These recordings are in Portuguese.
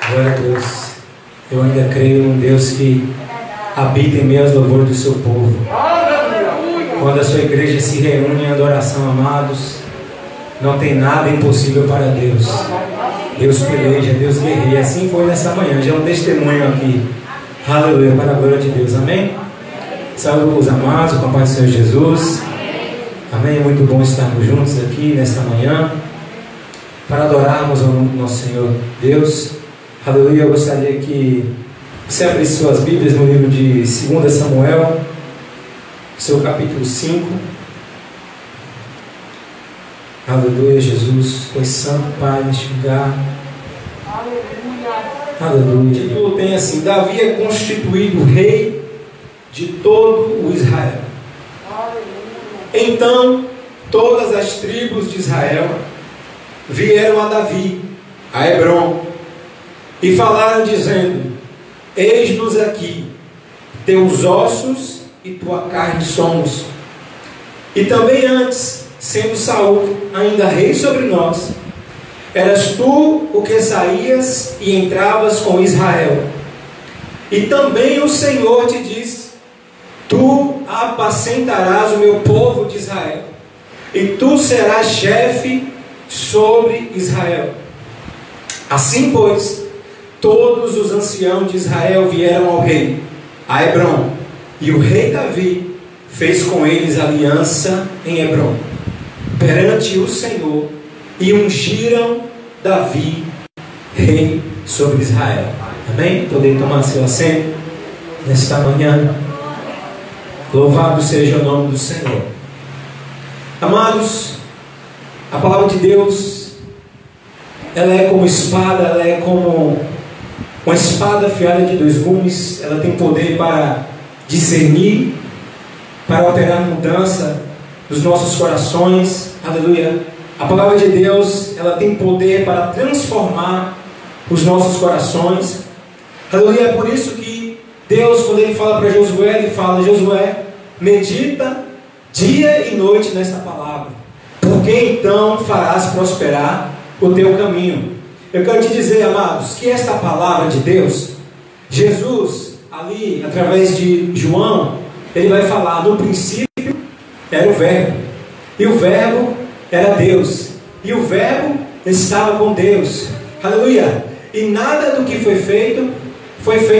Glória a Deus. Eu ainda creio num Deus que habita em meio aos louvores do seu povo. Quando a sua igreja se reúne em adoração, amados, não tem nada impossível para Deus. Deus peleja, Deus guerreia. Assim foi nessa manhã, já é um testemunho aqui. Aleluia, para a glória de Deus. Amém? Salve os amados, com a paz do Senhor Jesus. Amém? É muito bom estarmos juntos aqui nesta manhã para adorarmos ao nosso Senhor Deus. Aleluia. Eu gostaria que você abrisse suas Bíblias no livro de 2 Samuel, seu capítulo 5. Aleluia, Jesus, foi santo, Pai, neste lugar. Aleluia. O título tem assim: Davi é constituído rei de todo o Israel. Então todas as tribos de Israel vieram a Davi, a Hebrom, e falaram dizendo: Eis-nos aqui, teus ossos e tua carne somos. E também antes, sendo Saul ainda rei sobre nós, eras tu o que saías e entravas com Israel. E também o Senhor te diz: Tu apacentarás o meu povo de Israel, e tu serás chefe sobre Israel. Assim, pois, todos os anciãos de Israel vieram ao rei, a Hebrom, e o rei Davi fez com eles aliança em Hebrom, perante o Senhor, e ungiram Davi rei sobre Israel. Amém? Podem tomar seu assento nesta manhã. Louvado seja o nome do Senhor. Amados, a palavra de Deus, ela é como espada, ela é como uma espada afiada de dois gumes. Ela tem poder para discernir, para operar mudança dos nossos corações. Aleluia. A palavra de Deus, ela tem poder para transformar os nossos corações. Aleluia. É por isso que Deus, quando Ele fala para Josué, Ele fala: Josué, medita dia e noite nesta palavra, porque então farás prosperar o teu caminho. Eu quero te dizer, amados, que esta palavra de Deus, Jesus, ali, através de João, ele vai falar: no princípio era o Verbo, e o Verbo era Deus, e o Verbo estava com Deus. Aleluia. E nada do que foi feito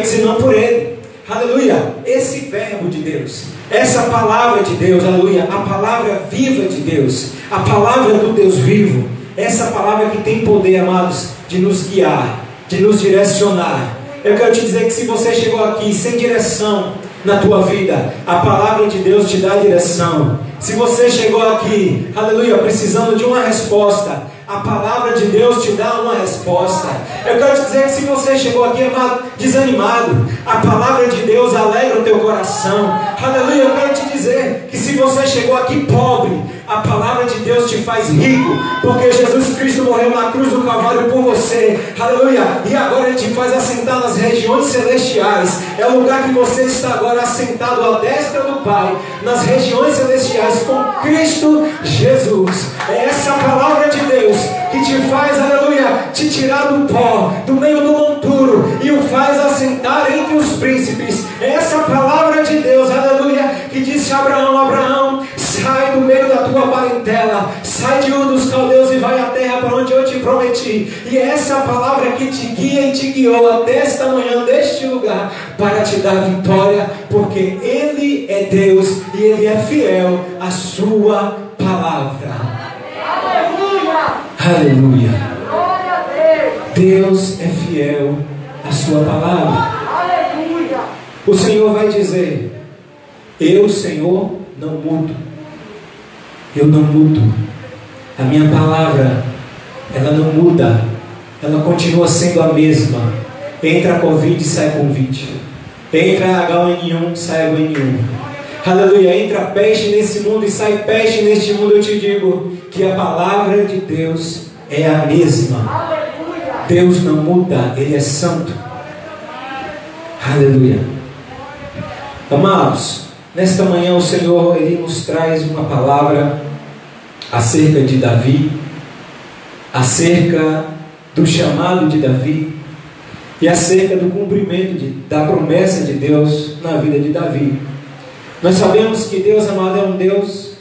senão por Ele. Aleluia. Esse Verbo de Deus, essa palavra de Deus, aleluia, a palavra viva de Deus, a palavra do Deus vivo, essa palavra que tem poder, amados, de nos guiar, de nos direcionar. Eu quero te dizer que se você chegou aqui sem direção na tua vida, a palavra de Deus te dá direção. Se você chegou aqui, aleluia, precisando de uma resposta, a palavra de Deus te dá uma resposta. Eu quero te dizer que se você chegou aqui, amado, desanimado, a palavra de Deus alegra o teu coração. Aleluia. Eu quero te dizer que se você chegou aqui pobre, a palavra de Deus te faz rico, porque Jesus Cristo morreu na cruz do Calvário por você. Aleluia. E agora Ele te faz assentar nas regiões celestiais. É o lugar que você está agora assentado à destra do Pai, nas regiões celestiais com Cristo Jesus. É essa palavra de Deus que te faz, aleluia, te tirar do pó, do meio do monturo, e o faz assentar entre os príncipes. É essa palavra de Deus, aleluia, que disse a Abraão: Abraão, sai do meio da tua parentela, sai de Ur dos Caldeus e vai à terra para onde eu te prometi. E é essa palavra que te guia e te guiou até esta manhã, deste lugar, para te dar vitória, porque Ele é Deus e Ele é fiel à sua palavra. Aleluia. Deus é fiel à sua palavra. O Senhor vai dizer: eu, Senhor, não mudo. Eu não mudo. A minha palavra, ela não muda. Ela continua sendo a mesma. Entra Covid, sai Covid. Entra H1N1, sai H1N1. Aleluia. Entra peste nesse mundo e sai peste neste mundo. Eu te digo que a palavra de Deus é a mesma. Deus não muda. Ele é santo. Aleluia. Amados, nesta manhã o Senhor, Ele nos traz uma palavra acerca de Davi, acerca do chamado de Davi. e acerca do cumprimento da promessa de Deus na vida de Davi. Nós sabemos que Deus, amado, é um Deus,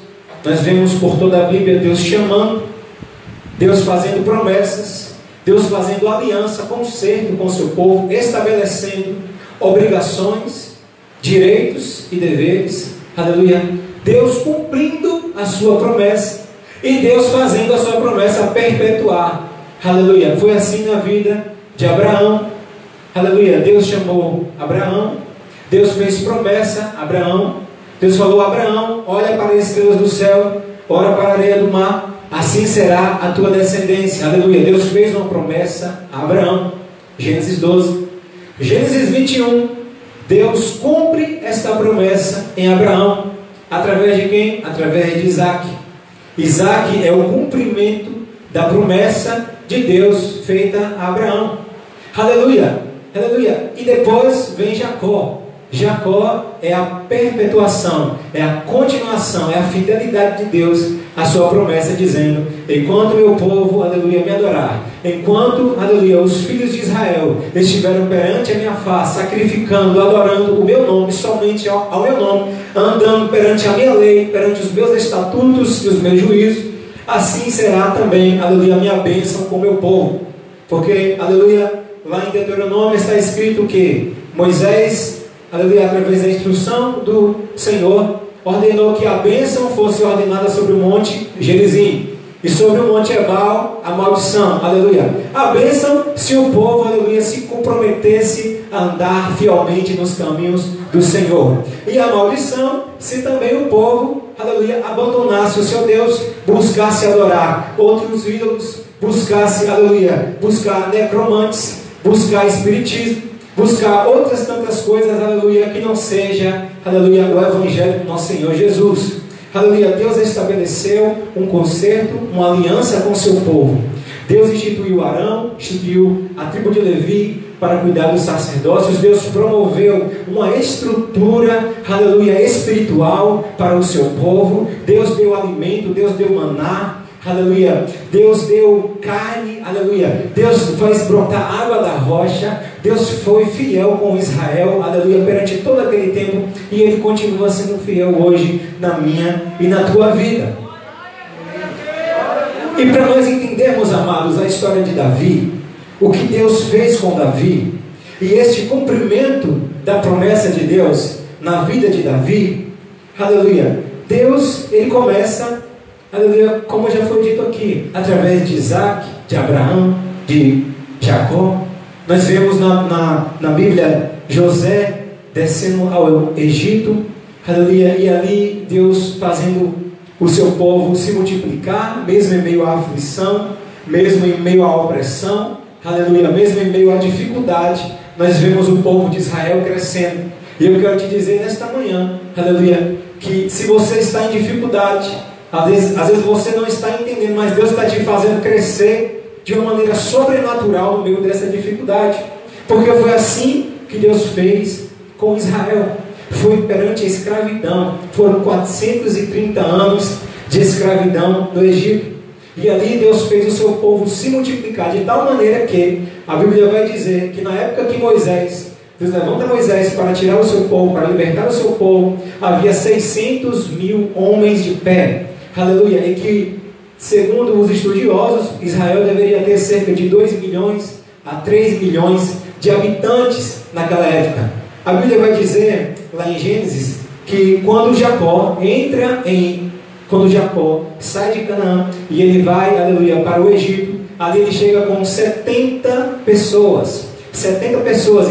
nós vemos por toda a Bíblia Deus chamando, Deus fazendo promessas, Deus fazendo aliança, concerto com o seu povo, estabelecendo obrigações, direitos e deveres, aleluia. Deus cumprindo a sua promessa e Deus fazendo a sua promessa perpetuar, aleluia. Foi assim na vida de Abraão, aleluia. Deus chamou Abraão, Deus fez promessa a Abraão, Deus falou a Abraão: olha para as estrelas do céu, olha para a areia do mar, assim será a tua descendência, aleluia. Deus fez uma promessa a Abraão, Gênesis 12. Gênesis 21, Deus cumpre esta promessa em Abraão, através de quem? Através de Isaac. Isaac é o cumprimento da promessa de Deus feita a Abraão, aleluia, aleluia. E depois vem Jacó. Jacó é a perpetuação, é a continuação, é a fidelidade de Deus à sua promessa, dizendo: enquanto meu povo, aleluia, me adorar, enquanto, aleluia, os filhos de Israel estiveram perante a minha face, sacrificando, adorando o meu nome, somente ao meu nome, andando perante a minha lei, perante os meus estatutos e os meus juízos, assim será também, aleluia, a minha bênção com o meu povo. Porque, aleluia, lá em Deuteronômio está escrito que Moisés, aleluia, através da instrução do Senhor, ordenou que a bênção fosse ordenada sobre o monte Gerizim, e sobre o monte Ebal a maldição, aleluia. A bênção se o povo, aleluia, se comprometesse a andar fielmente nos caminhos do Senhor, e a maldição se também o povo, aleluia, abandonasse o seu Deus, buscasse adorar outros ídolos, buscasse, aleluia, buscar necromantes, buscar espiritismo, buscar outras tantas coisas, aleluia, que não seja, aleluia, o Evangelho do nosso Senhor Jesus. Aleluia. Deus estabeleceu um concerto, uma aliança com o seu povo. Deus instituiu Arão, instituiu a tribo de Levi para cuidar dos sacerdócios. Deus promoveu uma estrutura, aleluia, espiritual para o seu povo. Deus deu alimento, Deus deu maná, aleluia. Deus deu carne, aleluia. Deus faz brotar água da rocha. Deus foi fiel com Israel, aleluia, perante todo aquele tempo, e Ele continua sendo fiel hoje na minha e na tua vida. E para nós entendermos, amados, a história de Davi, o que Deus fez com Davi, e este cumprimento da promessa de Deus na vida de Davi, aleluia, Deus, Ele começa, aleluia, como já foi dito aqui, através de Isaac, de Abraão, de Jacó. Nós vemos na Bíblia José descendo ao Egito, aleluia, e ali Deus fazendo o seu povo se multiplicar, mesmo em meio à aflição, mesmo em meio à opressão, aleluia, mesmo em meio à dificuldade, nós vemos o povo de Israel crescendo. E eu quero te dizer nesta manhã, aleluia, que se você está em dificuldade, às vezes você não está entendendo, mas Deus está te fazendo crescer de uma maneira sobrenatural no meio dessa dificuldade, porque foi assim que Deus fez com Israel. Foi perante a escravidão, foram 430 anos de escravidão no Egito, e ali Deus fez o seu povo se multiplicar, de tal maneira que a Bíblia vai dizer que na época que Deus levanta Moisés para tirar o seu povo, para libertar o seu povo, havia 600 mil homens de pé, aleluia, e que, segundo os estudiosos, Israel deveria ter cerca de 2 milhões a 3 milhões de habitantes naquela época. A Bíblia vai dizer, lá em Gênesis, que quando Jacó sai de Canaã e ele vai, aleluia, para o Egito, ali ele chega com 70 pessoas,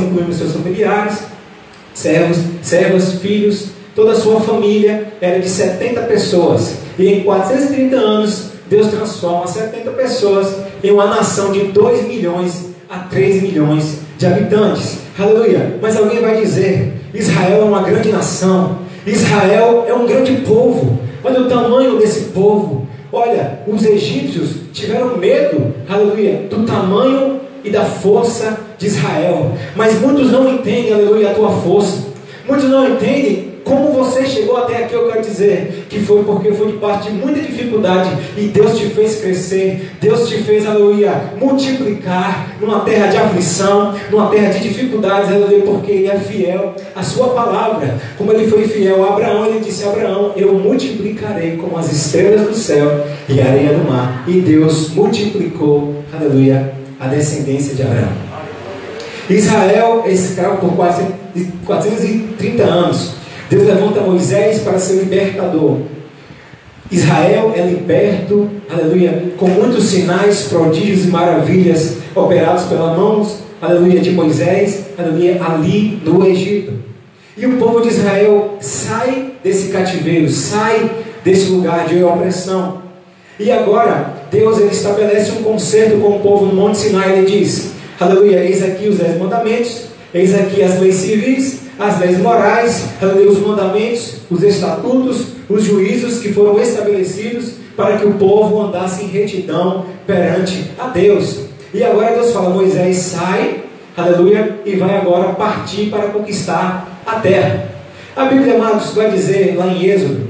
incluindo seus familiares, servos, filhos, toda a sua família era de 70 pessoas. E em 430 anos, Deus transforma 70 pessoas em uma nação de 2 milhões a 3 milhões de habitantes. Aleluia. Mas alguém vai dizer: Israel é uma grande nação, Israel é um grande povo. Olha o tamanho desse povo. Olha, os egípcios tiveram medo, aleluia, do tamanho e da força de Israel. Mas muitos não entendem, aleluia, a tua força. Muitos não entendem como você chegou até aqui, eu quero dizer que foi porque foi de parte de muita dificuldade e Deus te fez crescer, Deus te fez, aleluia, multiplicar numa terra de aflição, numa terra de dificuldades, aleluia, porque Ele é fiel à sua palavra. Como Ele foi fiel a Abraão, Ele disse a Abraão: eu multiplicarei como as estrelas do céu e a areia do mar. E Deus multiplicou, aleluia, a descendência de Abraão. Israel é escravo por quase 430 anos. Deus levanta Moisés para ser libertador. Israel é liberto, aleluia, com muitos sinais, prodígios e maravilhas operados pelas mãos, aleluia, de Moisés, aleluia, ali no Egito. E o povo de Israel sai desse cativeiro, sai desse lugar de opressão. E agora, Deus, ele estabelece um concerto com o povo no Monte Sinai. Ele diz, aleluia, eis aqui os 10 mandamentos, eis aqui as leis civis, as leis morais, aleluia, os mandamentos, os estatutos, os juízos que foram estabelecidos para que o povo andasse em retidão perante a Deus. E agora Deus fala: Moisés, sai, aleluia, e vai agora partir para conquistar a terra. A Bíblia, amados, vai dizer lá em Êxodo,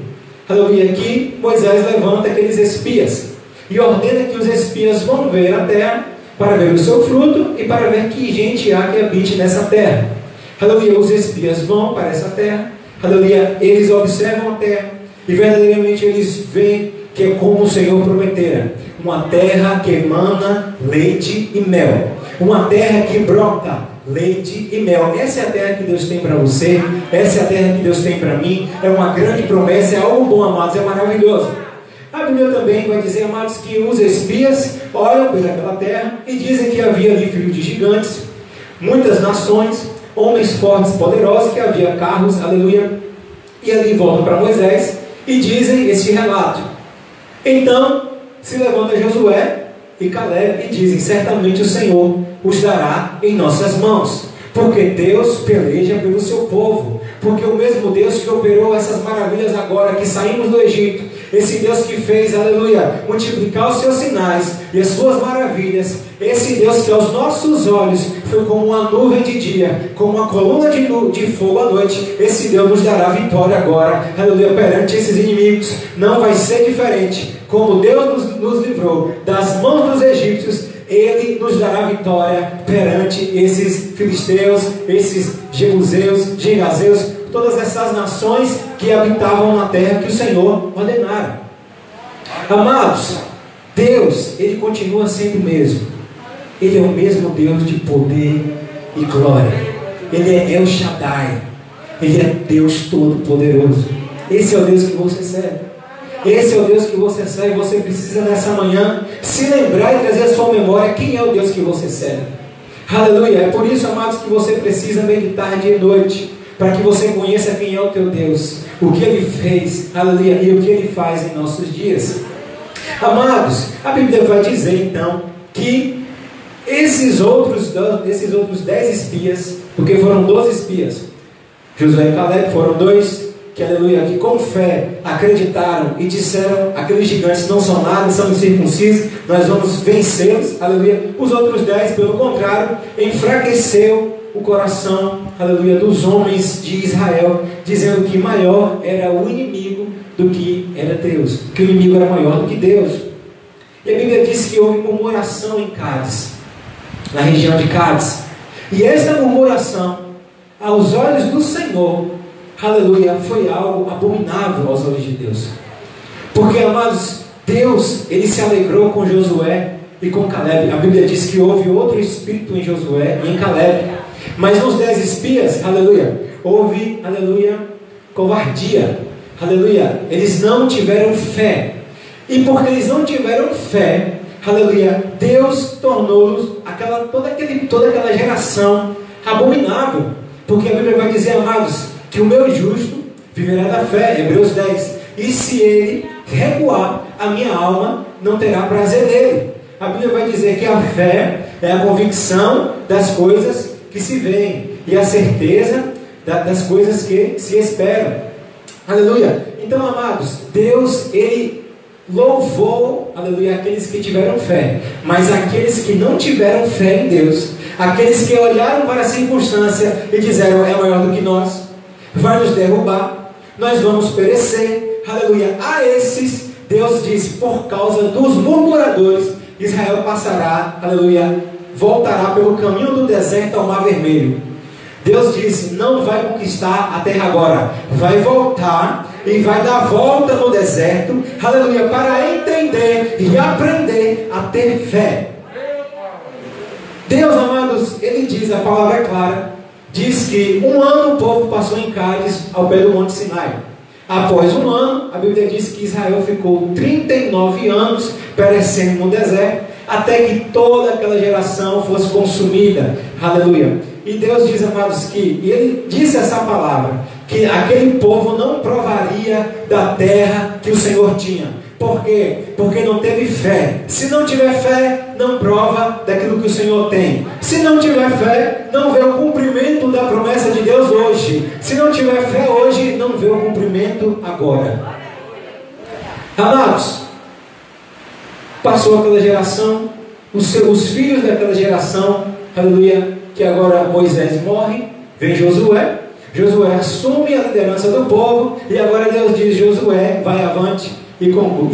aleluia, que Moisés levanta aqueles espias e ordena que os espias vão ver a terra para ver o seu fruto e para ver que gente há que habite nessa terra. Aleluia, os espias vão para essa terra, aleluia, eles observam a terra e verdadeiramente eles veem que é como o Senhor prometera, uma terra que emana leite e mel, uma terra que brota leite e mel. Essa é a terra que Deus tem para você, essa é a terra que Deus tem para mim, é uma grande promessa, é algo bom, amados, é maravilhoso. A Bíblia também vai dizer, amados, que os espias olham pela terra e dizem que havia ali filhos de gigantes, muitas nações, homens fortes, poderosos, que havia carros, aleluia, e ali voltam para Moisés e dizem este relato. Então se levanta Josué e Caleb e dizem: certamente o Senhor os dará em nossas mãos, porque Deus peleja pelo seu povo, porque o mesmo Deus que operou essas maravilhas agora que saímos do Egito, esse Deus que fez, aleluia, multiplicar os seus sinais e as suas maravilhas, esse Deus que aos nossos olhos foi como uma nuvem de dia, como uma coluna de fogo à noite, esse Deus nos dará vitória agora, aleluia, perante esses inimigos. Não vai ser diferente. Como Deus nos livrou das mãos dos egípcios, Ele nos dará vitória perante esses filisteus, esses jebuseus, girgazeus, todas essas nações que habitavam na terra que o Senhor ordenara. Amados, Deus, Ele continua sendo o mesmo. Ele é o mesmo Deus de poder e glória. Ele é El Shaddai. Ele é Deus Todo-Poderoso. Esse é o Deus que você serve. Esse é o Deus que você serve. Você precisa nessa manhã se lembrar e trazer à sua memória quem é o Deus que você serve. Aleluia. É por isso, amados, que você precisa meditar dia e noite, para que você conheça quem é o teu Deus, o que Ele fez, aleluia, e o que Ele faz em nossos dias. Amados, a Bíblia vai dizer então que esses outros 10 espias, porque foram 12 espias, Josué e Caleb foram 2, que aleluia, que com fé acreditaram e disseram: aqueles gigantes não são nada, são incircuncisos, nós vamos vencê-los, aleluia. Os outros 10, pelo contrário, enfraqueceu o coração, aleluia, dos homens de Israel, dizendo que maior era o inimigo do que era Deus, que o inimigo era maior do que Deus. E a Bíblia diz que houve murmuração em Cádiz, na região de Cádiz, e esta murmuração, aos olhos do Senhor, aleluia, foi algo abominável aos olhos de Deus, porque, amados, Deus, Ele se alegrou com Josué e com Caleb. A Bíblia diz que houve outro espírito em Josué e em Caleb, mas nos 10 espias, aleluia, houve, aleluia, covardia, aleluia, eles não tiveram fé, e porque eles não tiveram fé, aleluia, Deus tornou-los toda aquela geração abominável, porque a Bíblia vai dizer, amados, que o meu justo viverá da fé, Hebreus 10, e se ele recuar, a minha alma não terá prazer nele. A Bíblia vai dizer que a fé é a convicção das coisas que se veem e a certeza das coisas que se esperam. Aleluia. Então, amados, Deus, Ele louvou, aleluia, aqueles que tiveram fé, mas aqueles que não tiveram fé em Deus, aqueles que olharam para a circunstância e disseram: é maior do que nós, vai nos derrubar, nós vamos perecer. Aleluia. A esses, Deus diz, por causa dos murmuradores, Israel passará, aleluia, voltará pelo caminho do deserto ao Mar Vermelho. Deus diz, não vai conquistar a terra agora, vai voltar e vai dar volta no deserto, aleluia, para entender e aprender a ter fé. Deus, amados, Ele diz, a palavra é clara, diz que 1 ano o povo passou em Cádiz, ao pé do Monte Sinai. Após 1 ano, a Bíblia diz que Israel ficou 39 anos perecendo no deserto, até que toda aquela geração fosse consumida. Aleluia. E Deus diz, amados, que Ele disse essa palavra, que aquele povo não provaria da terra que o Senhor tinha. Por quê? Porque não teve fé. Se não tiver fé, não prova daquilo que o Senhor tem. Se não tiver fé, não vê o cumprimento da promessa de Deus hoje. Se não tiver fé hoje, não vê o cumprimento agora. Amados, passou aquela geração, os filhos daquela geração, aleluia, que agora Moisés morre, vem Josué assume a liderança do povo, e agora Deus diz, Josué, vai avante e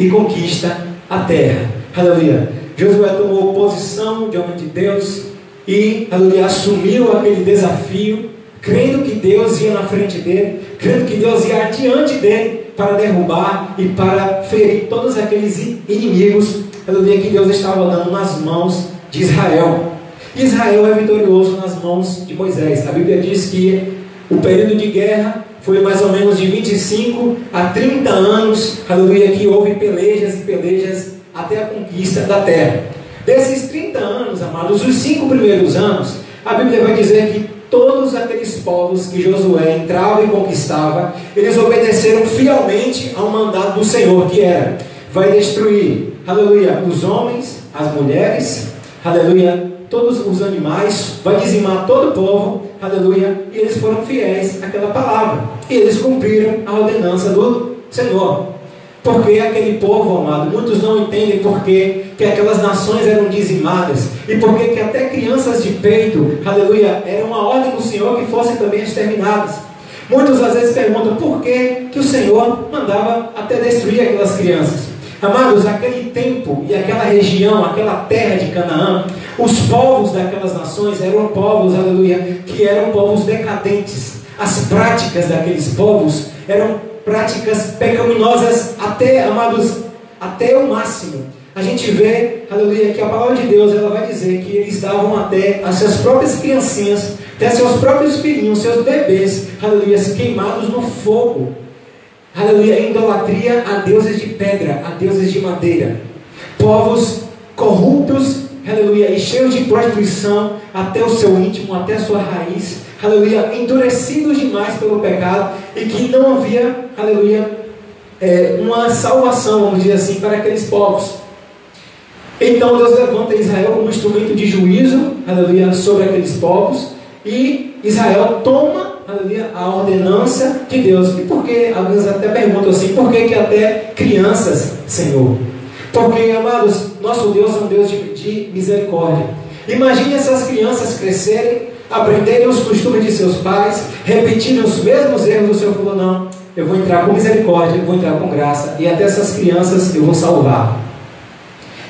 conquista a terra. Aleluia. Josué tomou posição diante de Deus e, aleluia, assumiu aquele desafio, crendo que Deus ia na frente dele, crendo que Deus ia adiante dele para derrubar e para ferir todos aqueles inimigos, aleluia, que Deus estava dando nas mãos de Israel. Israel é vitorioso nas mãos de Moisés. A Bíblia diz que o período de guerra foi mais ou menos de 25 a 30 anos, aleluia, que houve pelejas e pelejas até a conquista da terra. Desses 30 anos, amados, os 5 primeiros anos, a Bíblia vai dizer que todos aqueles povos que Josué entrava e conquistava, eles obedeceram fielmente ao mandato do Senhor, que era, vai destruir, aleluia, os homens, as mulheres, aleluia, todos os animais, vai dizimar todo o povo, aleluia, e eles foram fiéis àquela palavra, e eles cumpriram a ordenança do Senhor. Porque aquele povo, amado, muitos não entendem porque que aquelas nações eram dizimadas, e porque que até crianças de peito, aleluia, era uma ordem do Senhor que fossem também exterminadas. Muitos às vezes perguntam por que o Senhor mandava até destruir aquelas crianças. Amados, aquele tempo e aquela região, aquela terra de Canaã, os povos daquelas nações eram povos, aleluia, que eram povos decadentes. As práticas daqueles povos eram práticas pecaminosas até, amados, até o máximo. A gente vê, aleluia, que a palavra de Deus, ela vai dizer que eles davam até as suas próprias criancinhas, até seus próprios filhinhos, seus bebês, aleluia, queimados no fogo. Aleluia, idolatria a deuses de pedra, a deuses de madeira. Povos corruptos, aleluia, e cheios de prostituição até o seu íntimo, até a sua raiz, aleluia, endurecidos demais pelo pecado, e que não havia, aleluia, uma salvação, vamos dizer assim, para aqueles povos. Então Deus levanta Israel como instrumento de juízo, aleluia, sobre aqueles povos, e Israel toma, aleluia, a ordenança de Deus. E por que, alguns até perguntam assim, por que até crianças, Senhor? Porque, amados, nosso Deus é um Deus de misericórdia. Imagine essas crianças crescerem, aprenderem os costumes de seus pais, repetirem os mesmos erros. O Senhor falou, não, eu vou entrar com misericórdia, eu vou entrar com graça, e até essas crianças eu vou salvar.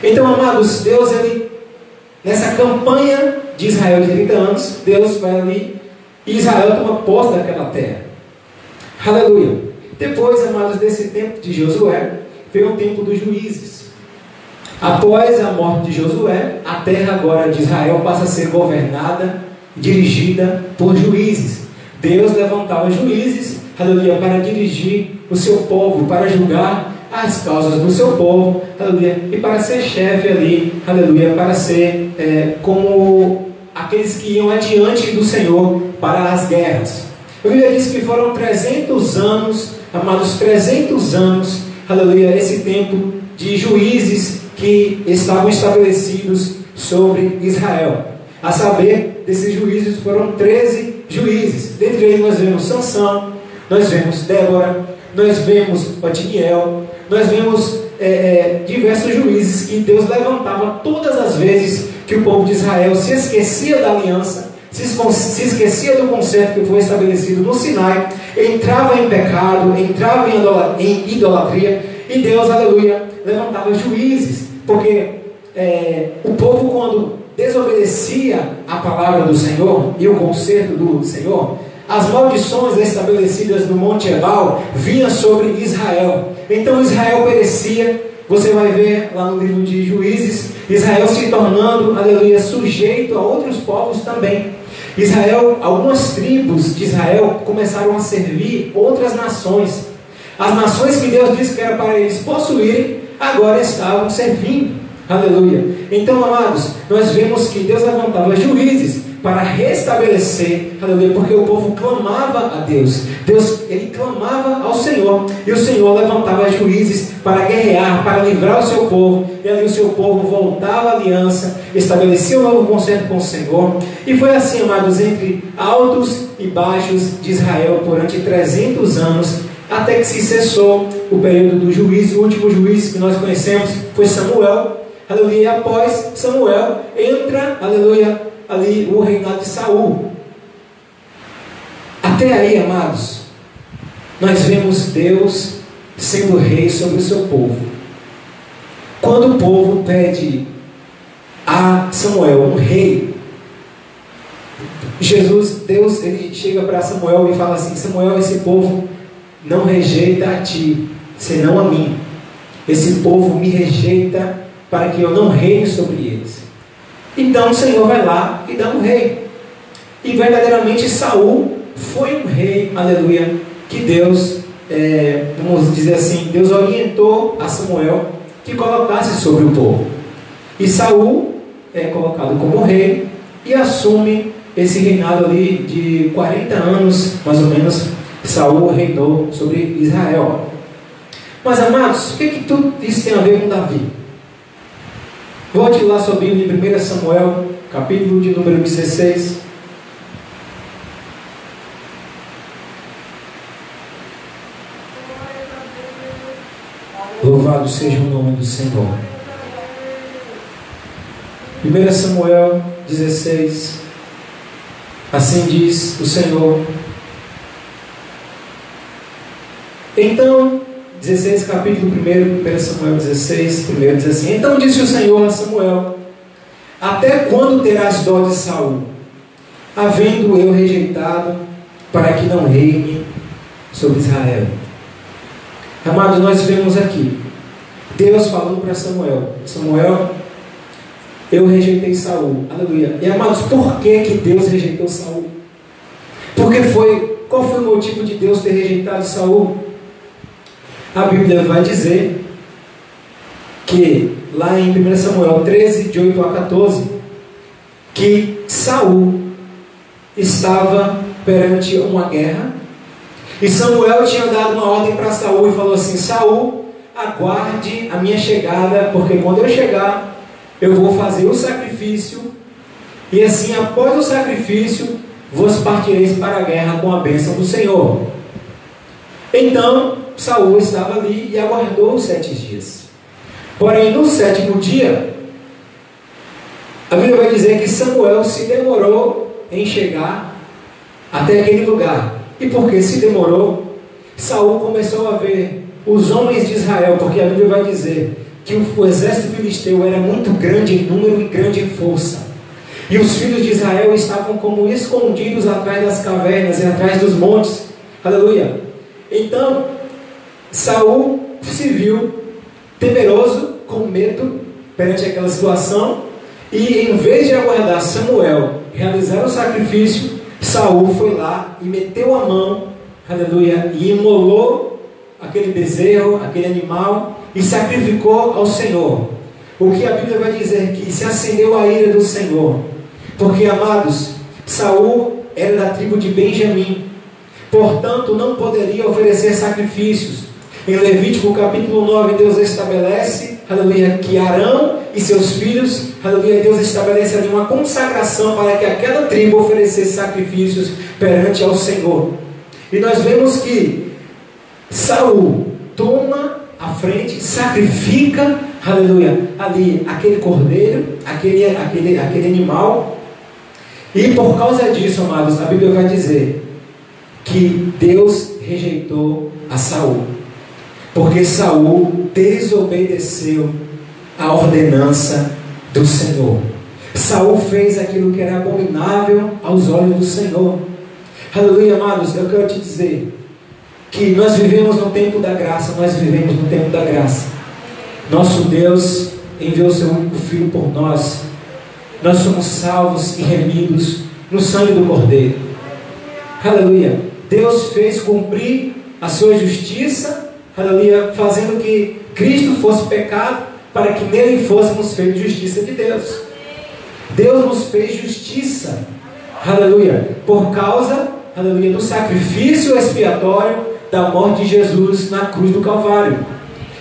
Então, amados, Deus, ele, nessa campanha de Israel de 30 anos, Deus vai ali e Israel toma posse daquela terra. Aleluia. Depois, amados, desse tempo de Josué, veio o tempo dos juízes. Após a morte de Josué, a terra agora de Israel passa a ser governada, dirigida por juízes. Deus levantava juízes, aleluia, para dirigir o seu povo, para julgar as causas do seu povo, aleluia, e para ser chefe ali, aleluia, para ser como aqueles que iam adiante do Senhor para as guerras. A Bíblia diz que foram 300 anos, amados, 300 anos, aleluia, esse tempo de juízes que estavam estabelecidos sobre Israel. A saber, desses juízes foram 13 juízes. Dentre eles nós vemos Sansão, nós vemos Débora, nós vemos Otiniel, nós vemos diversos juízes que Deus levantava todas as vezes que o povo de Israel se esquecia da aliança, se se esquecia do concerto que foi estabelecido no Sinai, entrava em pecado, entrava em idolatria, e Deus, aleluia, levantava juízes, porque o povo, quando desobedecia a palavra do Senhor e o concerto do Senhor, as maldições estabelecidas no Monte Ebal vinham sobre Israel. Então Israel perecia. Você vai ver lá no livro de Juízes, Israel se tornando, aleluia, sujeito a outros povos também. Israel, algumas tribos de Israel começaram a servir outras nações. As nações que Deus disse que era para eles possuírem, agora estavam servindo. Aleluia. Então, amados, nós vemos que Deus levantava juízes para restabelecer, aleluia, porque o povo clamava a Deus. Deus, ele clamava ao Senhor, e o Senhor levantava juízes para guerrear, para livrar o seu povo, e ali o seu povo voltava à aliança, estabelecia um novo concerto com o Senhor. E foi assim, amados, entre altos e baixos de Israel durante 300 anos, até que se cessou o período do juízo. O último juiz que nós conhecemos foi Samuel, aleluia, e após Samuel entra, aleluia, ali o reinado de Saul. Até aí, amados, nós vemos Deus sendo rei sobre o seu povo. Quando o povo pede a Samuel um rei, Deus, ele chega para Samuel e fala assim: Samuel, esse povo não rejeita a ti, senão a mim. Esse povo me rejeita para que eu não reine sobre eles. Então o Senhor vai lá e dá um rei. E verdadeiramente Saul foi um rei, aleluia, que Deus, vamos dizer assim, Deus orientou a Samuel que colocasse sobre o povo. E Saul é colocado como rei e assume esse reinado ali de 40 anos, mais ou menos. Saul reinou sobre Israel. Mas, amados, o que tudo isso tem a ver com Davi? Volte lá sua Bíblia em 1 Samuel, capítulo de número 16. Louvado seja o nome do Senhor. 1 Samuel 16. Assim diz o Senhor. Então, 16, capítulo 1 Samuel 16, primeiro diz assim: Então disse o Senhor a Samuel: Até quando terás dó de Saul, havendo eu rejeitado, para que não reine sobre Israel? Amados, nós vemos aqui Deus falando para Samuel: Samuel, eu rejeitei Saul. Aleluia. E, amados, por que Deus rejeitou Saul? Qual foi o motivo de Deus ter rejeitado Saul? A Bíblia vai dizer que lá em 1 Samuel 13, de 8 a 14, que Saul estava perante uma guerra, e Samuel tinha dado uma ordem para Saul e falou assim: Saul, aguarde a minha chegada, porque quando eu chegar, eu vou fazer o sacrifício, e assim, após o sacrifício, vos partireis para a guerra com a bênção do Senhor. Então Saul estava ali e aguardou os 7 dias. Porém, no 7º dia, a Bíblia vai dizer que Samuel se demorou em chegar até aquele lugar. E porque se demorou, Saul começou a ver os homens de Israel, porque a Bíblia vai dizer que o exército filisteu era muito grande em número e grande em força. E os filhos de Israel estavam como escondidos atrás das cavernas e atrás dos montes. Aleluia. Então, Saul se viu temeroso, com medo perante aquela situação, e em vez de aguardar Samuel realizar o sacrifício, Saul foi lá e meteu a mão, aleluia, e imolou aquele bezerro, aquele animal, e sacrificou ao Senhor. O que a Bíblia vai dizer que se acendeu a ira do Senhor, porque, amados, Saul era da tribo de Benjamim, portanto não poderia oferecer sacrifícios. Em Levítico capítulo 9, Deus estabelece, aleluia, que Arão e seus filhos, aleluia, Deus estabelece ali uma consagração para que aquela tribo oferecesse sacrifícios perante ao Senhor. E nós vemos que Saul toma a frente, sacrifica, aleluia, ali aquele cordeiro, aquele animal, E por causa disso, amados, a Bíblia vai dizer que Deus rejeitou a Saul, porque Saul desobedeceu a ordenança do Senhor. Saul fez aquilo que era abominável aos olhos do Senhor. Aleluia, amados, eu quero te dizer que nós vivemos no tempo da graça, nós vivemos no tempo da graça. Nosso Deus enviou seu único Filho por nós. Nós somos salvos e remidos no sangue do Cordeiro. Aleluia. Deus fez cumprir a sua justiça, aleluia, fazendo que Cristo fosse pecado, para que nele fôssemos feitos justiça de Deus. Deus nos fez justiça, aleluia, por causa, aleluia, do sacrifício expiatório da morte de Jesus na cruz do Calvário.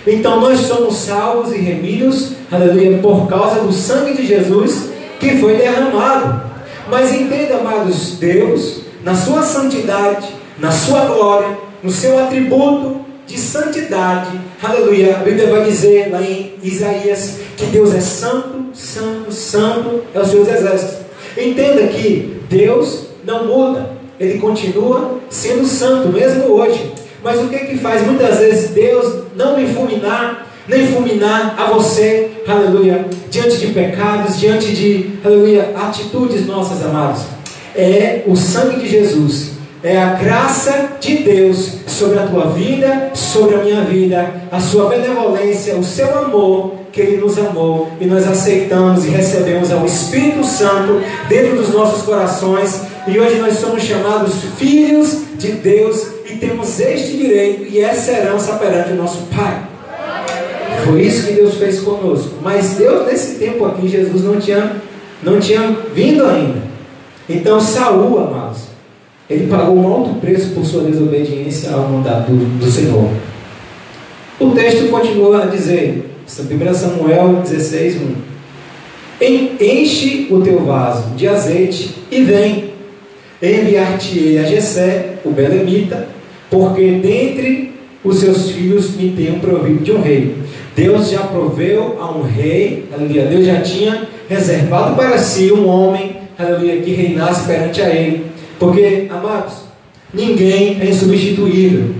Então nós somos salvos e remidos, aleluia, por causa do sangue de Jesus que foi derramado. Mas entenda, amados, Deus, na sua santidade, na sua glória, no seu atributo de santidade, aleluia, a Bíblia vai dizer lá em Isaías que Deus é santo, santo, santo é os seus exércitos. Entenda que Deus não muda, Ele continua sendo santo, mesmo hoje. Mas o que faz muitas vezes Deus não nem fulminar a você, aleluia, diante de pecados, diante de, aleluia, atitudes nossas, amados? É o sangue de Jesus, é a graça de Deus sobre a tua vida, sobre a minha vida, a sua benevolência, o seu amor, que Ele nos amou, e nós aceitamos e recebemos ao Espírito Santo dentro dos nossos corações, e hoje nós somos chamados filhos de Deus, e temos este direito e essa herança perante o nosso Pai. Foi isso que Deus fez conosco. Mas Deus, nesse tempo aqui, Jesus não tinha vindo ainda. Então Saul, amados, ele pagou um alto preço por sua desobediência ao mandato do Senhor. O texto continua a dizer, 1 Samuel 16:1: enche o teu vaso de azeite e vem, enviar-te-ei a Jessé, o belemita, porque dentre os seus filhos me tenho provido de um rei. Deus já proveu a um rei, aleluia. Deus já tinha reservado para si um homem, aleluia, que reinasse perante a ele. Porque, amados, ninguém é insubstituível.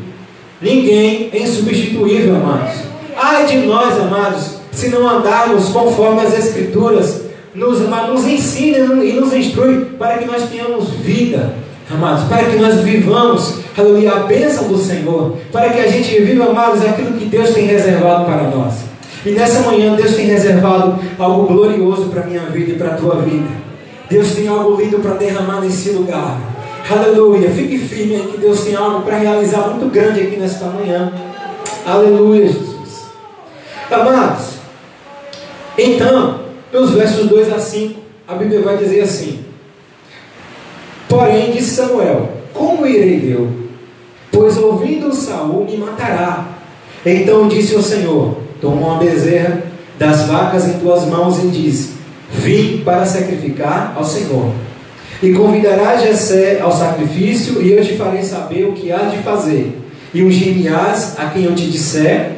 Ninguém é insubstituível, amados. Ai de nós, amados, se não andarmos conforme as Escrituras nos ensina e nos instrui para que nós tenhamos vida, amados, para que nós vivamos, aleluia, a bênção do Senhor, para que a gente viva, amados, aquilo que Deus tem reservado para nós. E nessa manhã Deus tem reservado algo glorioso para a minha vida e para a tua vida. Deus tem algo lindo para derramar nesse lugar. Aleluia, fique firme aí que Deus tem algo para realizar muito grande aqui nesta manhã. Aleluia, Jesus. Amados, então, nos versos 2 a 5, a Bíblia vai dizer assim: porém disse Samuel, como irei eu? Pois ouvindo Saul me matará. Então disse o Senhor: toma uma bezerra das vacas em tuas mãos e diz: vim para sacrificar ao Senhor. E convidarás Jessé ao sacrifício, e eu te farei saber o que hás de fazer. E ungir-me-ás a quem eu te disser.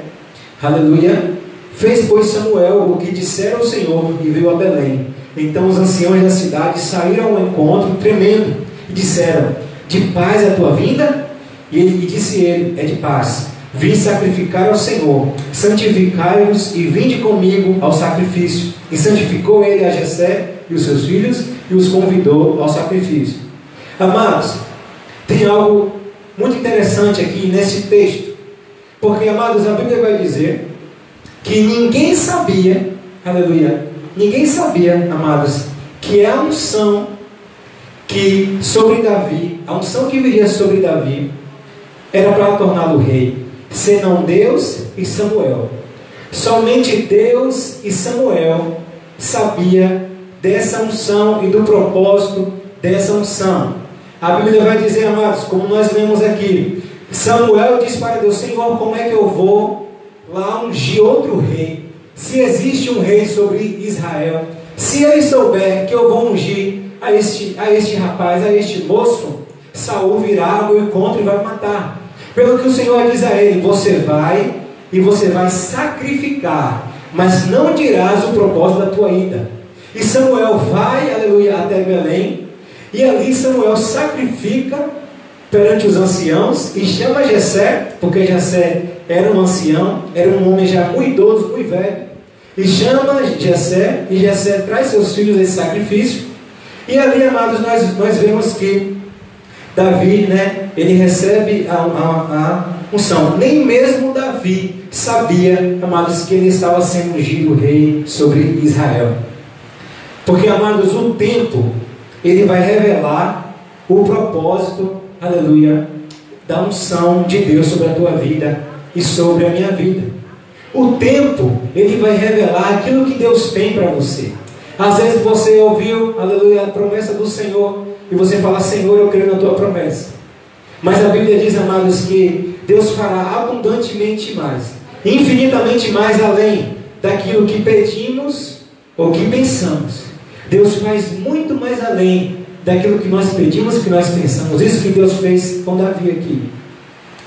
Aleluia. Fez, pois, Samuel o que dissera o Senhor, e veio a Belém. Então os anciãos da cidade saíram ao encontro, tremendo, e disseram: de paz é a tua vinda? E disse ele: é de paz. Vim sacrificar ao Senhor. Santificai-vos e vinde comigo ao sacrifício. E santificou ele a Jessé e os seus filhos, e os convidou ao sacrifício. Amados, tem algo muito interessante aqui nesse texto, porque, amados, a Bíblia vai dizer que ninguém sabia, aleluia, ninguém sabia, amados, que a unção que sobre Davi, a unção que viria sobre Davi, era para torná-lo rei, senão Deus e Samuel. Somente Deus e Samuel sabia dessa unção e do propósito dessa unção. A Bíblia vai dizer, amados, como nós lemos aqui, Samuel diz para Deus: Senhor, como é que eu vou lá ungir outro rei? Se existe um rei sobre Israel, se ele souber que eu vou ungir a este rapaz, a este moço, Saul virá ao meu encontro e vai matar. Pelo que o Senhor diz a ele: você vai e você vai sacrificar, mas não dirás o propósito da tua ida. E Samuel vai, aleluia, até Belém, E ali Samuel sacrifica perante os anciãos e chama Jessé, porque Jessé era um ancião, era um homem já muito idoso, muito velho. E chama Jessé, e Jessé traz seus filhos esse sacrifício. E ali, amados, nós vemos que Davi, né, ele recebe a unção. Nem mesmo Davi sabia, amados, que ele estava sendo ungido rei sobre Israel. Porque, amados, o tempo, ele vai revelar o propósito, aleluia, da unção de Deus sobre a tua vida e sobre a minha vida. O tempo, ele vai revelar aquilo que Deus tem para você. Às vezes você ouviu, aleluia, a promessa do Senhor, e você fala: Senhor, eu creio na tua promessa. Mas a Bíblia diz, amados, que Deus fará abundantemente mais, infinitamente mais além daquilo que pedimos ou que pensamos. Deus faz muito mais além daquilo que nós pedimos, que nós pensamos. Isso que Deus fez com Davi aqui.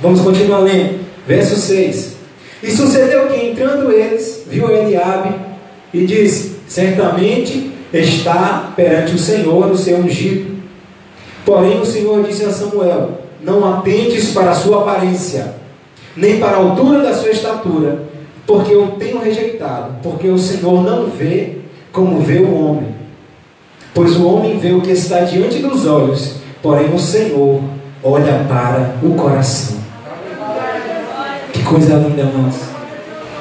Vamos continuar lendo. Verso 6. E sucedeu que, entrando eles, viu Eliabe e disse: certamente está perante o Senhor o seu ungido. Porém o Senhor disse a Samuel: não atentes para a sua aparência, nem para a altura da sua estatura, porque eu tenho rejeitado, porque o Senhor não vê como vê o homem. Pois o homem vê o que está diante dos olhos, porém o Senhor olha para o coração. Que coisa linda, irmãos.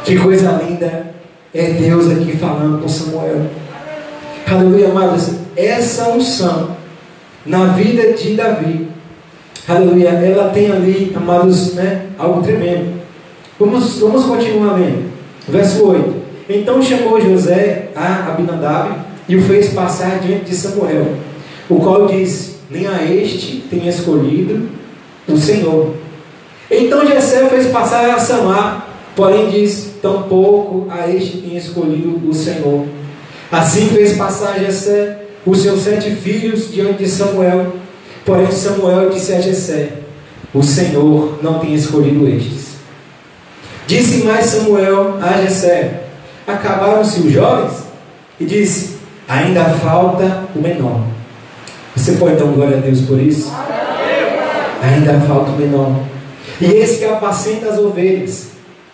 Que coisa linda é Deus aqui falando com Samuel. Aleluia, amados. Essa unção na vida de Davi, aleluia, ela tem ali, amados, né, algo tremendo. Vamos continuar lendo. Verso 8. Então chamou José a Abinadab e o fez passar diante de Samuel, o qual disse: nem a este tem escolhido o Senhor. Então Jessé fez passar a Samar, porém disse: tampouco a este tem escolhido o Senhor. Assim fez passar Jessé os seus 7 filhos diante de Samuel, porém Samuel disse a Jessé: o Senhor não tem escolhido estes. Disse mais Samuel a Jessé: acabaram-se os jovens? E disse: ainda falta o menor. Você pode dar glória a Deus por isso? Ainda falta o menor. E esse que apacenta as ovelhas.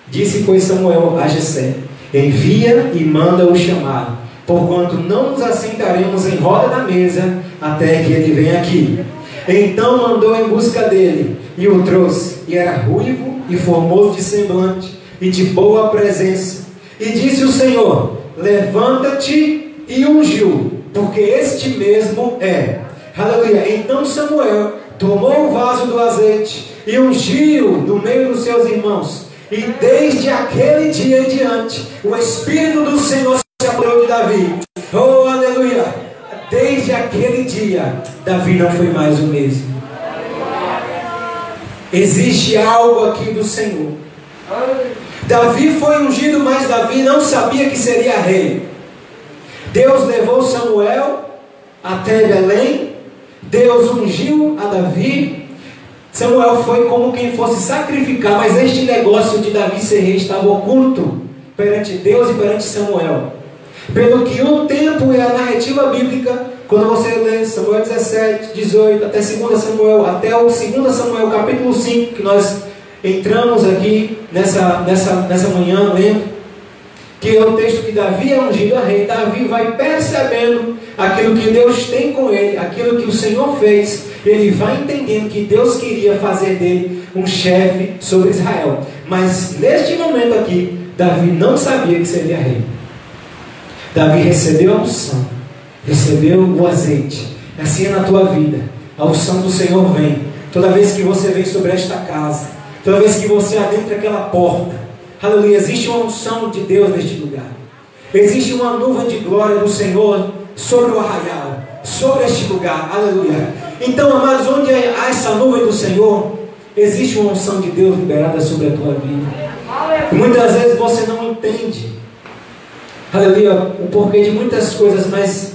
Disse, pois, Samuel a Jessé: envia e manda-o chamar, porquanto não nos assentaremos em roda da mesa até que ele venha aqui. Então mandou em busca dele e o trouxe, e era ruivo e formoso de semblante e de boa presença. E disse o Senhor: levanta-te e ungiu, porque este mesmo é. Aleluia. Então Samuel tomou o vaso do azeite e ungiu no meio dos seus irmãos. E desde aquele dia em diante, o Espírito do Senhor se apoderou de Davi. Oh, aleluia. Desde aquele dia, Davi não foi mais o mesmo. Existe algo aqui do Senhor. Davi foi ungido, mas Davi não sabia que seria rei. Deus levou Samuel até Belém. Deus ungiu a Davi. Samuel foi como quem fosse sacrificar, mas este negócio de Davi ser rei estava oculto perante Deus e perante Samuel. Pelo que o tempo e a narrativa bíblica, quando você lê Samuel 17, 18, até 2 Samuel, até o 2 Samuel capítulo 5, que nós entramos aqui nessa manhã lendo, que é o texto que Davi é ungido a rei. Davi vai percebendo aquilo que Deus tem com ele, aquilo que o Senhor fez. Ele vai entendendo que Deus queria fazer dele um chefe sobre Israel. Mas neste momento aqui, Davi não sabia que seria rei. Davi recebeu a unção, recebeu o azeite. Assim é na tua vida. A unção do Senhor vem toda vez que você vem sobre esta casa, toda vez que você adentra aquela porta. Aleluia, existe uma unção de Deus neste lugar. Existe uma nuvem de glória do Senhor sobre o arraial, sobre este lugar. Aleluia. Então, amados, onde há essa nuvem do Senhor, existe uma unção de Deus liberada sobre a tua vida. E muitas vezes você não entende, aleluia, o porquê de muitas coisas, mas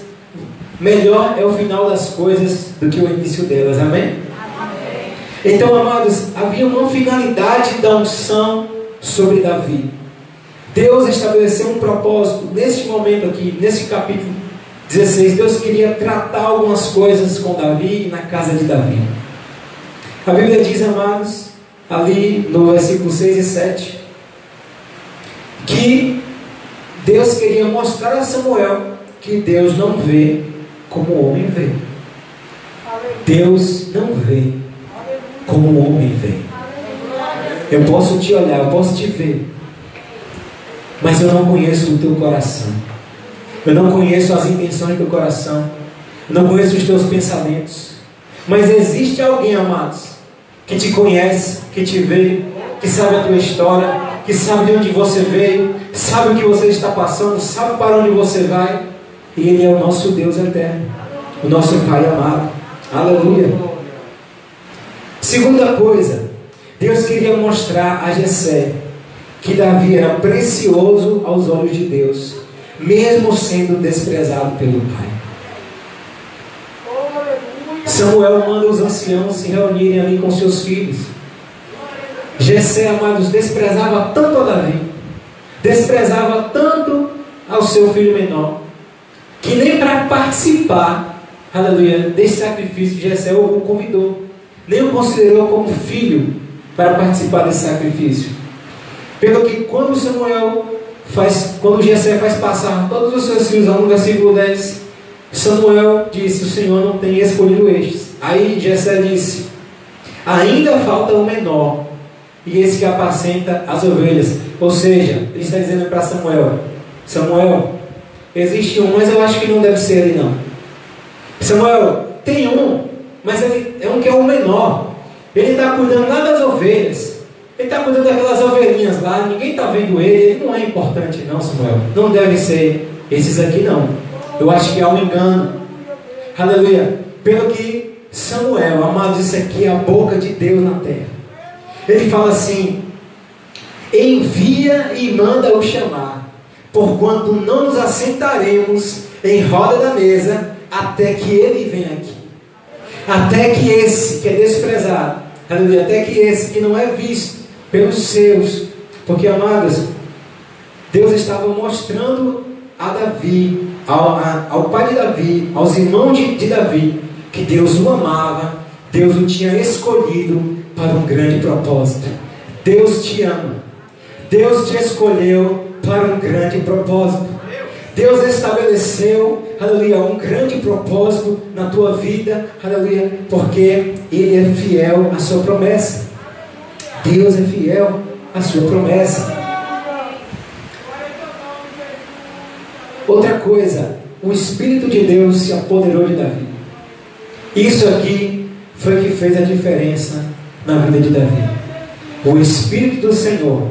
melhor é o final das coisas do que o início delas. Amém? Então, amados, havia uma finalidade da unção sobre Davi. Deus estabeleceu um propósito neste momento aqui, neste capítulo, 16, Deus queria tratar algumas coisas com Davi e na casa de Davi. A Bíblia diz, amados, ali no versículo 6 e 7, que Deus queria mostrar a Samuel que Deus não vê como o homem vê. Deus não vê como o homem vê. Eu posso te olhar, eu posso te ver, mas eu não conheço o teu coração. Eu não conheço as intenções do coração. Eu não conheço os teus pensamentos. Mas existe alguém, amados, que te conhece, que te vê, que sabe a tua história, que sabe de onde você veio, sabe o que você está passando, sabe para onde você vai. E Ele é o nosso Deus eterno, o nosso Pai amado. Aleluia. Segunda coisa, Deus queria mostrar a Jessé que Davi era precioso aos olhos de Deus, mesmo sendo desprezado pelo pai. Samuel manda os anciãos se reunirem ali com seus filhos. Jessé, amados, desprezava tanto a Davi, desprezava tanto ao seu filho menor, que nem para participar, aleluia, desse sacrifício, Jessé o convidou, nem o considerou como filho para participar desse sacrifício. Pelo que quando Jessé faz passar todos os seus filhos, no versículo 10, Samuel disse: o Senhor não tem escolhido estes. Aí Jessé disse: ainda falta o menor, e esse que apacenta as ovelhas. Ou seja, ele está dizendo para Samuel: Samuel, existe um, mas eu acho que não deve ser ele não. Samuel, tem um, mas ele é um que é o menor. Ele está cuidando lá das ovelhas. Ele está cuidando daquelas ovelhinhas lá. Ninguém está vendo ele. Ele não é importante não, Samuel. Não deve ser esses aqui não. Eu acho que há um engano. Aleluia. Pelo que Samuel, amados, isso aqui é a boca de Deus na terra. Ele fala assim: envia e manda-o chamar, porquanto não nos assentaremos em roda da mesa até que ele venha aqui. Até que esse que é desprezado, aleluia, até que esse que não é visto pelos seus, porque, amados, Deus estava mostrando a Davi, ao pai de Davi, aos irmãos de Davi, que Deus o amava, Deus o tinha escolhido para um grande propósito. Deus te ama, Deus te escolheu para um grande propósito. Deus estabeleceu, aleluia, um grande propósito na tua vida, aleluia, porque Ele é fiel à sua promessa. Deus é fiel à sua promessa. Outra coisa, o Espírito de Deus se apoderou de Davi. Isso aqui foi o que fez a diferença na vida de Davi. O Espírito do Senhor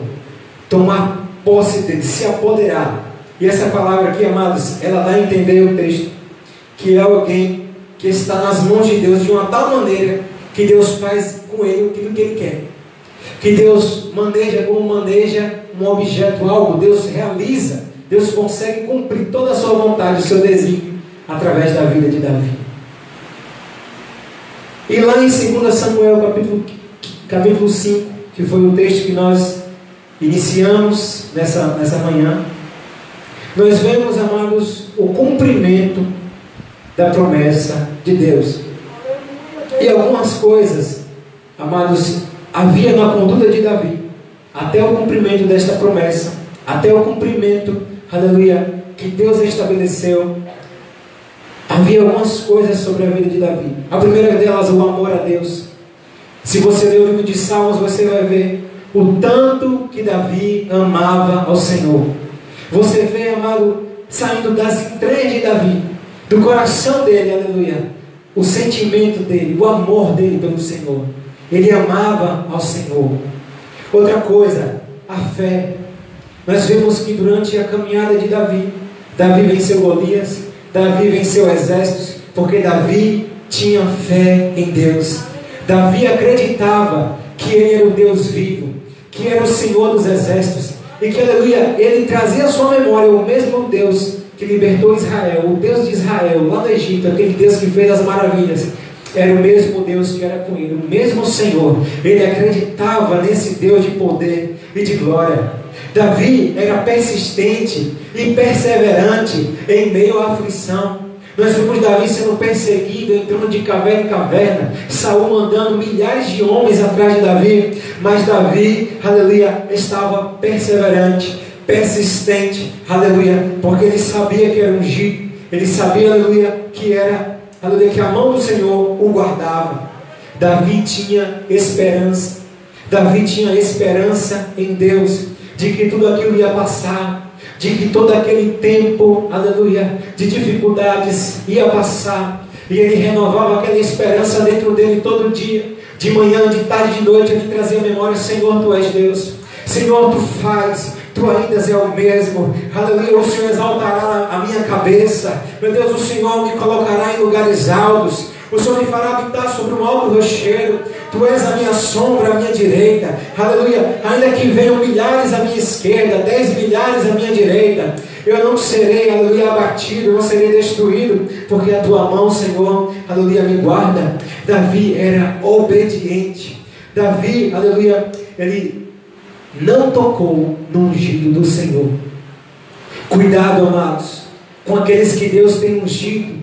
tomar posse dele, se apoderar. E essa palavra aqui, amados, ela dá a entender o texto, que é alguém que está nas mãos de Deus de uma tal maneira que Deus faz com ele aquilo que Ele quer. Que Deus maneja como maneja um objeto, algo. Deus realiza, Deus consegue cumprir toda a sua vontade, o seu desígnio, através da vida de Davi. E lá em 2 Samuel, capítulo 5, que foi o texto que nós iniciamos nessa manhã, nós vemos, amados, o cumprimento da promessa de Deus. E algumas coisas, amados, havia na conduta de Davi, até o cumprimento desta promessa, até o cumprimento, aleluia, que Deus estabeleceu. Havia algumas coisas sobre a vida de Davi. A primeira delas, o amor a Deus. Se você ler o livro de Salmos, você vai ver o tanto que Davi amava ao Senhor. Você vê, amado, saindo das entranhas de Davi, do coração dele, aleluia, o sentimento dele, o amor dele pelo Senhor. Ele amava ao Senhor. Outra coisa, a fé. Nós vemos que durante a caminhada de Davi, Davi venceu Golias, Davi venceu exércitos, porque Davi tinha fé em Deus. Davi acreditava que Ele era o Deus vivo, que era o Senhor dos exércitos, e que, aleluia, Ele trazia à sua memória o mesmo Deus que libertou Israel, o Deus de Israel lá no Egito, aquele Deus que fez as maravilhas. Era o mesmo Deus que era com ele, o mesmo Senhor. Ele acreditava nesse Deus de poder e de glória. Davi era persistente e perseverante em meio à aflição. Nós vimos Davi sendo perseguido, entrando de caverna em caverna, Saul mandando milhares de homens atrás de Davi, mas Davi, aleluia, estava perseverante, persistente, aleluia, porque ele sabia que era ungido, ele sabia, aleluia, que era, aleluia, que a mão do Senhor o guardava. Davi tinha esperança, Davi tinha esperança em Deus, de que tudo aquilo ia passar, de que todo aquele tempo, aleluia, de dificuldades ia passar, e ele renovava aquela esperança dentro dele todo dia, de manhã, de tarde, de noite. Ele trazia a memória: Senhor, Tu és Deus, Senhor, Tu faz, Tu ainda és o mesmo, aleluia. O Senhor exaltará a minha cabeça, meu Deus, o Senhor me colocará em lugares altos, o Senhor me fará habitar sobre um alto rochedo. Tu és a minha sombra, a minha direita, aleluia. Ainda que venham milhares à minha esquerda, 10 milhares à minha direita, eu não serei, aleluia, abatido, eu não serei destruído, porque a Tua mão, Senhor, aleluia, me guarda. Davi era obediente. Davi, aleluia, ele não tocou no ungido do Senhor. Cuidado, amados, com aqueles que Deus tem ungido.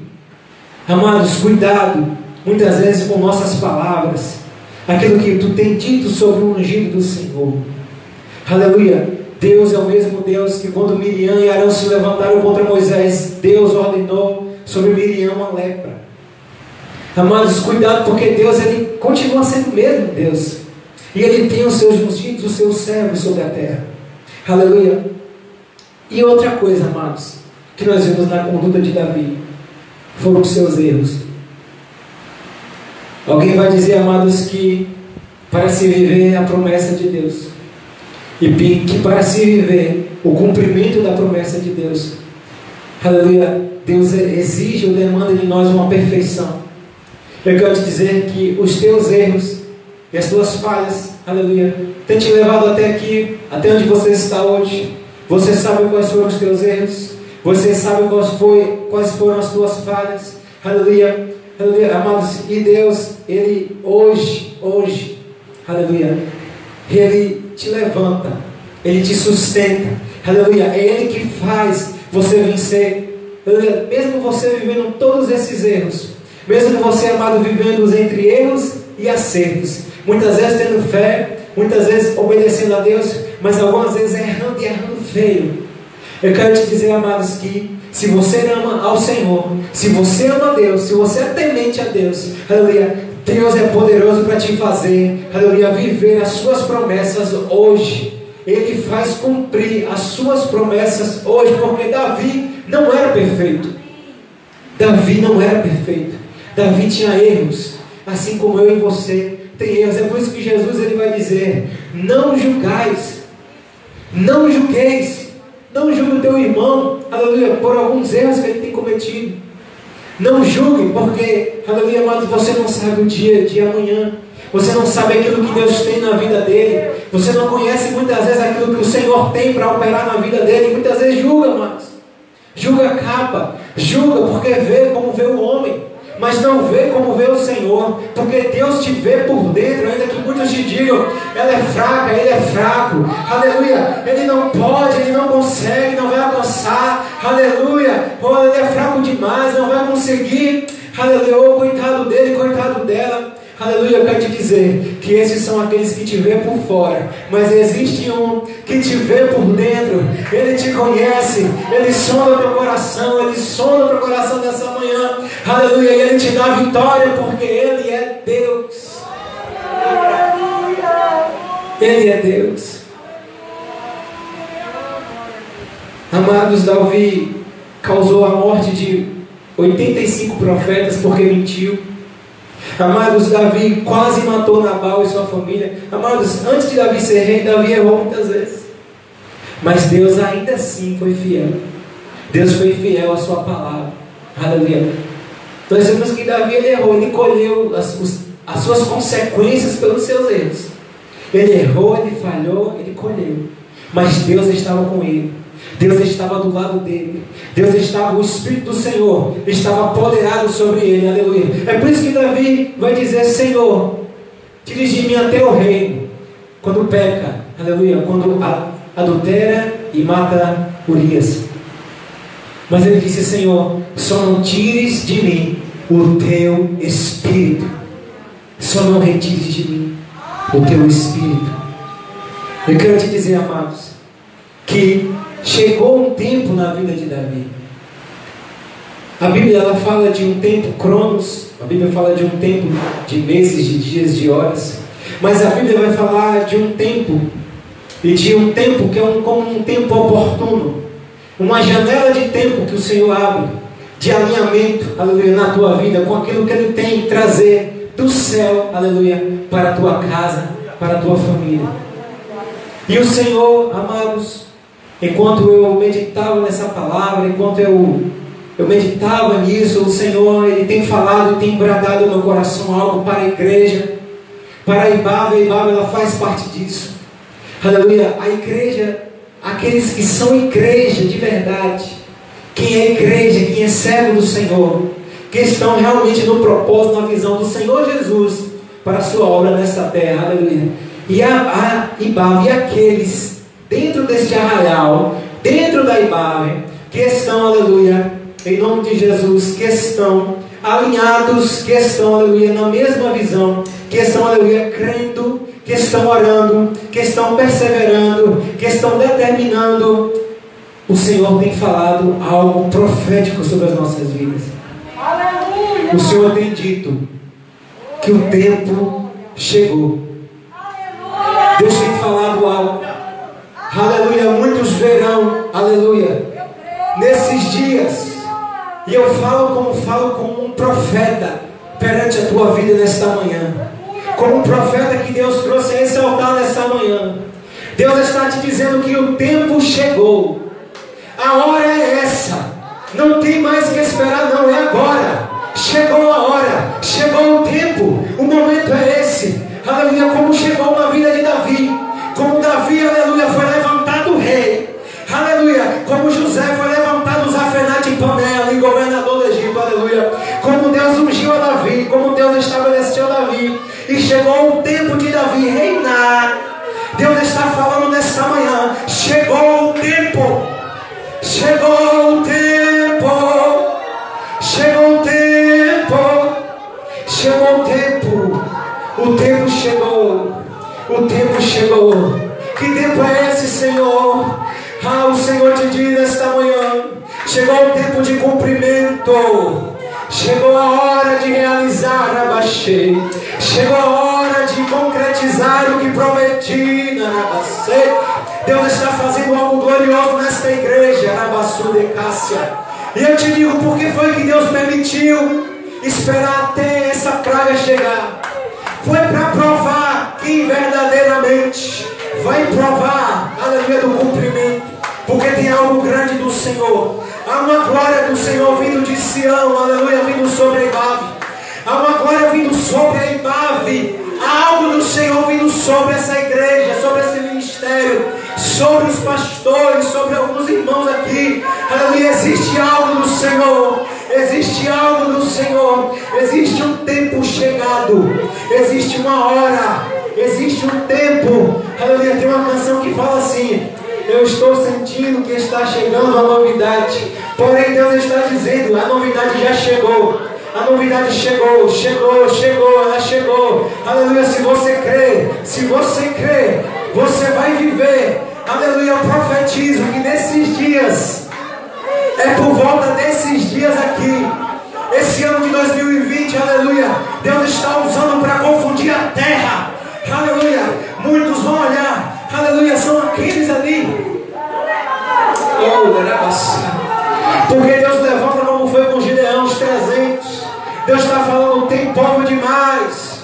Amados, cuidado, muitas vezes com nossas palavras, aquilo que Tu tem dito sobre o ungido do Senhor. Aleluia. Deus é o mesmo Deus que quando Miriam e Arão se levantaram contra Moisés, Deus ordenou sobre Miriam uma lepra. Amados, cuidado, porque Deus, Ele continua sendo o mesmo Deus, e Ele tem os seus ungidos, os seus servos sobre a terra. Aleluia. E outra coisa, amados, que nós vemos na conduta de Davi, foram os seus erros. Alguém vai dizer, amados, que para se viver a promessa de Deus, e que para se viver o cumprimento da promessa de Deus, aleluia, Deus exige ou demanda de nós uma perfeição. Eu quero te dizer que os teus erros e as tuas falhas, aleluia, têm te levado até aqui, até onde você está hoje. Você sabe quais foram os teus erros, você sabe quais foram as tuas falhas, aleluia, aleluia, amados. E Deus, Ele hoje, aleluia, Ele te levanta, Ele te sustenta, aleluia. É Ele que faz você vencer, aleluia. Mesmo você vivendo todos esses erros, mesmo você, amado, vivendo entre erros e acertos, muitas vezes tendo fé, muitas vezes obedecendo a Deus, mas algumas vezes errando e errando feio. Eu quero te dizer, amados, que se você ama ao Senhor, se você ama a Deus, se você é temente a Deus, aleluia, Deus é poderoso para te fazer, aleluia, viver as suas promessas hoje. Ele faz cumprir as suas promessas hoje, porque Davi não era perfeito. Davi não era perfeito. Davi tinha erros, assim como eu e você tem erros. É por isso que Jesus, ele vai dizer: não julgueis, não julgueis, não julgue o teu irmão, aleluia, por alguns erros que ele tem cometido. Não julgue, porque, aleluia, amados, você não sabe o dia de amanhã. Você não sabe aquilo que Deus tem na vida dele. Você não conhece muitas vezes aquilo que o Senhor tem para operar na vida dele. Muitas vezes julga, amados. Julga a capa. Julga porque vê como vê o homem, mas não vê como vê o Senhor. Porque Deus te vê por dentro. Ainda que muitos te digam: ela é fraca, ele é fraco, aleluia, ele não pode, ele não consegue, não vai alcançar, aleluia, ou ele é fraco demais, não vai conseguir, aleluia, ou coitado dele, coitado dela. Aleluia, eu quero te dizer que esses são aqueles que te vê por fora, mas existe um que te vê por dentro. Ele te conhece, ele sonda o teu coração, ele sonda o teu coração nessa manhã, aleluia, e ele te dá vitória, porque ele é Deus. Ele é Deus. Amados, Davi causou a morte de 85 profetas porque mentiu. Amados, Davi quase matou Nabal e sua família. Amados, antes de Davi ser rei, Davi errou muitas vezes, mas Deus ainda assim foi fiel. Deus foi fiel à sua palavra. Aleluia. Nós vemos que Davi, ele errou, ele colheu as suas consequências pelos seus erros. Ele errou, ele falhou, ele colheu, mas Deus estava com ele. Deus estava do lado dele. Deus estava, o Espírito do Senhor estava apoderado sobre ele, aleluia. É por isso que Davi vai dizer: Senhor, dirige-me até o reino. Quando peca, aleluia, quando adultera e mata Urias. Mas ele disse: Senhor, só não tires de mim o teu Espírito. Só não retires de mim o teu Espírito. Eu quero te dizer, amados, que chegou um tempo na vida de Davi. A Bíblia ela fala de um tempo cronos, a Bíblia fala de um tempo de meses, de dias, de horas, mas a Bíblia vai falar de um tempo, e de um tempo que é como um tempo oportuno, uma janela de tempo que o Senhor abre, de alinhamento, aleluia, na tua vida, com aquilo que Ele tem trazer do céu, aleluia, para a tua casa, para a tua família. E o Senhor, amados, enquanto eu meditava nessa palavra, enquanto eu meditava nisso, o Senhor, Ele tem falado e tem bradado no meu coração algo para a igreja, para a Ibava. A Ibava, ela faz parte disso, aleluia. A igreja, aqueles que são igreja de verdade, quem é igreja, quem é servo do Senhor, que estão realmente no propósito, na visão do Senhor Jesus para a sua obra nesta terra, aleluia. E a Ibava, e aqueles dentro deste arraial, dentro da Ibava, que estão, aleluia, em nome de Jesus, que estão alinhados, que estão, aleluia, na mesma visão, que estão, aleluia, crendo, que estão orando, que estão perseverando, que estão determinando. O Senhor tem falado algo profético sobre as nossas vidas. O Senhor tem dito que o tempo chegou. Deus tem falado algo, aleluia. Muitos verão, aleluia, nesses dias. E eu falo como um profeta perante a tua vida nesta manhã, como um profeta que Deus trouxe a esse altar nesta manhã. Deus está te dizendo que o tempo chegou, a hora é essa, não tem mais que esperar, não, é agora. Chegou a hora, chegou o tempo, o momento é esse, aleluia. Como chegou na vida de Davi, como Davi, aleluia, foi levantado rei, aleluia, como José foi levantado Zafenate-Paneah, governador do Egito, aleluia. Como Deus ungiu a Davi, como Deus estabeleceu Davi, e chegou o tempo de Davi reinar. Deus está falando nesta manhã: chegou o tempo, chegou o tempo, chegou o tempo, chegou o tempo, o tempo chegou, o tempo chegou. Que tempo é esse, Senhor? Ah, o Senhor te diz nesta manhã: chegou o tempo de cumprimento, chegou a hora de realizar, Abaxei. Chegou a hora de concretizar o que prometi, Abaxei. Deus está fazendo algo glorioso nesta igreja, Abassu de Cássia. E eu te digo, por que foi que Deus permitiu esperar até essa praga chegar? Foi para provar quem verdadeiramente vai provar, aleluia, do cumprimento. Porque tem algo grande do Senhor. Há uma glória do Senhor vindo de Sião, aleluia, vindo sobre a Ibave. Há uma glória vindo sobre a Ibave. Há algo do Senhor vindo sobre essa igreja, sobre esse ministério, sobre os pastores, sobre alguns irmãos aqui. Aleluia, existe algo do Senhor. Existe algo do Senhor. Existe um tempo chegado. Existe uma hora. Existe um tempo. Aleluia, tem uma canção que fala assim: eu estou sentindo que está chegando a novidade. Porém Deus está dizendo: a novidade já chegou. A novidade chegou, ela chegou. Aleluia, se você crê, você vai viver. Aleluia, eu profetizo que nesses dias, é por volta desses dias aqui, esse ano de 2020, aleluia, Deus está usando para confundir a terra. Aleluia, muitos vão olhar, aleluia, são aqueles ali. Porque Deus levanta como foi com Gideão, os 300. Deus está falando: tem povo demais,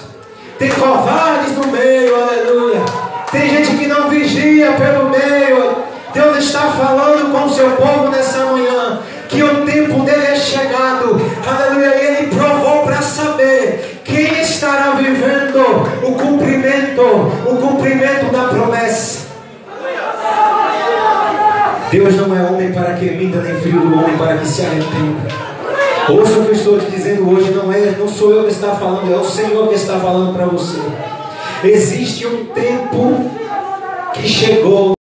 tem covardes no meio, aleluia. Tem gente que não vigia pelo meio. Deus está falando com o seu povo nessa manhã que o tempo dele é chegado, aleluia. E ele provou para saber quem estará vivendo o cumprimento da promessa. Deus não é homem para que minta, nem filho do homem para que se arrependa. Ouça o que eu estou te dizendo hoje, não sou eu que está falando, é o Senhor que está falando para você. Existe um tempo que chegou.